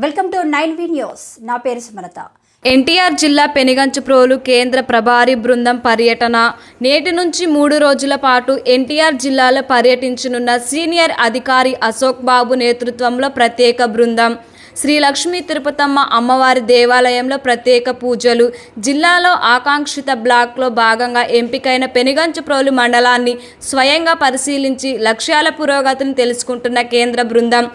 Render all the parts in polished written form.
Welcome to 9V news. నా పేరు సుమలత. ఎన్టీఆర్ జిల్లా పెనుగంచిప్రోలు కేంద్ర ప్రభారీ బృందం పర్యటన నేటి నుంచి 3 రోజుల పాటు ఎన్టీఆర్ జిల్లాలో పర్యటించనున్న సీనియర్ అధికారి అశోక్ బాబు నేతృత్వంలో ప్రత్యేక బృందం. శ్రీ లక్ష్మీ తిరుపతమ్మ అమ్మవారి దేవాలయంలో ప్రత్యేక పూజలు. జిల్లాలో ఆకాంక్షిత బ్లాక్లో భాగంగా ఎంపికైన పెనుగంచిప్రోలు మండలాన్ని స్వయంగా పరిశీలించి లక్ష్యాల పురోగతిని తెలుసుకుంటున్న కేంద్ర బృందం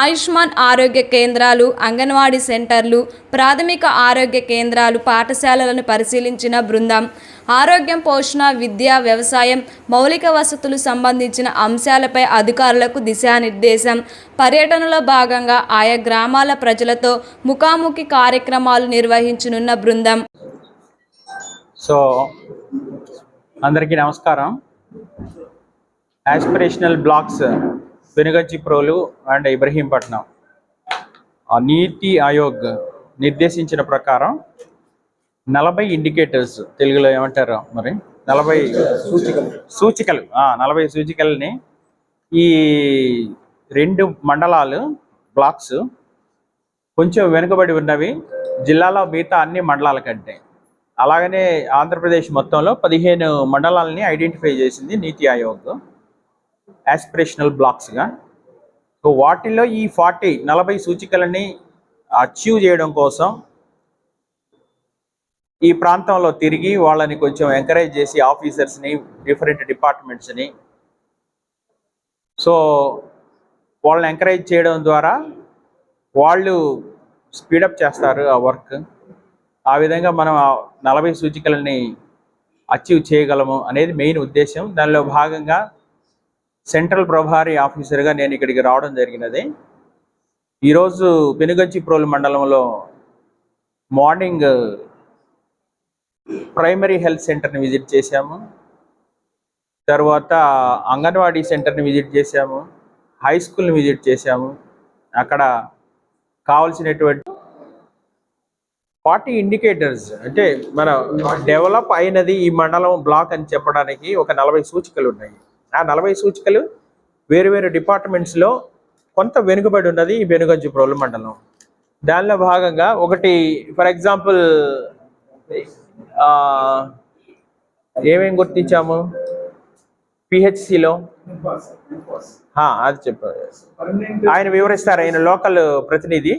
ఆయుష్మాన్ ఆరోగ్య కేంద్రాలు, అంగన్వాడీ సెంటర్లు, ప్రాథమిక ఆరోగ్య కేంద్రాలు, పాఠశాలలను పరిశీలించిన బృందం ఆరోగ్యం, పోషణ, విద్య, వ్యవసాయం, మౌలిక వసతులు సంబంధించిన అంశాలపై అధికారులకు దిశానిర్దేశం. పర్యటనలో భాగంగా ఆయా గ్రామాల ప్రజలతో ముఖాముఖి కార్యక్రమాలు నిర్వహించనున్న బృందం. సో అందరికీ నమస్కారం. Aspirational blocks Penuganchiprolu and Ibrahimpatnam నీతి ఆయోగ్ నిర్దేశించిన ప్రకారం 40 ఇండికేటర్స్, తెలుగులో ఏమంటారు మరి, 40 సూచికలు 40 సూచికల్ని ఈ 2 మండలాలు బ్లాక్స్ కొంచెం వెనుకబడి ఉన్నవి జిల్లాలో మిగతా అన్ని మండలాల కంటే. అలాగనే ఆంధ్రప్రదేశ్ మొత్తంలో 15 మండలాలని ఐడెంటిఫై చేసింది నీతి ఆయోగ్ ఆస్పిరేషనల్ బ్లాక్స్గా. సో వాటిల్లో ఈ 40 సూచికలని అచీవ్ చేయడం కోసం ఈ ప్రాంతంలో తిరిగి వాళ్ళని కొంచెం ఎంకరేజ్ చేసి ఆఫీసర్స్ని, డిఫరెంట్ డిపార్ట్మెంట్స్ని, సో వాళ్ళని ఎంకరేజ్ చేయడం ద్వారా వాళ్ళు స్పీడప్ చేస్తారు ఆ వర్క్. ఆ విధంగా మనం 40 సూచికలని అచీవ్ చేయగలము అనేది మెయిన్ ఉద్దేశం. దానిలో భాగంగా సెంట్రల్ ప్రభారీ ఆఫీసర్గా నేను ఇక్కడికి రావడం జరిగినది. ఈరోజు పెనుగంచిప్రోలు మండలంలో మార్నింగ్ ప్రైమరీ హెల్త్ సెంటర్ని విజిట్ చేశాము, తర్వాత అంగన్వాడీ సెంటర్ని విజిట్ చేశాము, హై స్కూల్ని విజిట్ చేశాము. అక్కడ కావాల్సినటువంటి 40 ఇండికేటర్స్, అంటే మన డెవలప్ అయినది ఈ మండలం బ్లాక్ అని చెప్పడానికి ఒక 40 సూచికలు ఉన్నాయి. ఆ 40 సూచికలు వేరు వేరు డిపార్ట్మెంట్స్లో కొంత వెనుకబడి ఉన్నది ఈ పెనుగంచిప్రోలు మండలం. దానిలో భాగంగా ఒకటి, ఫర్ ఎగ్జాంపుల్ ఏమేమి గుర్తించాము పిహెచ్సిలో, అది చెప్పారు, ఆయన వివరిస్తారు, ఆయన లోకల్ ప్రతినిధి.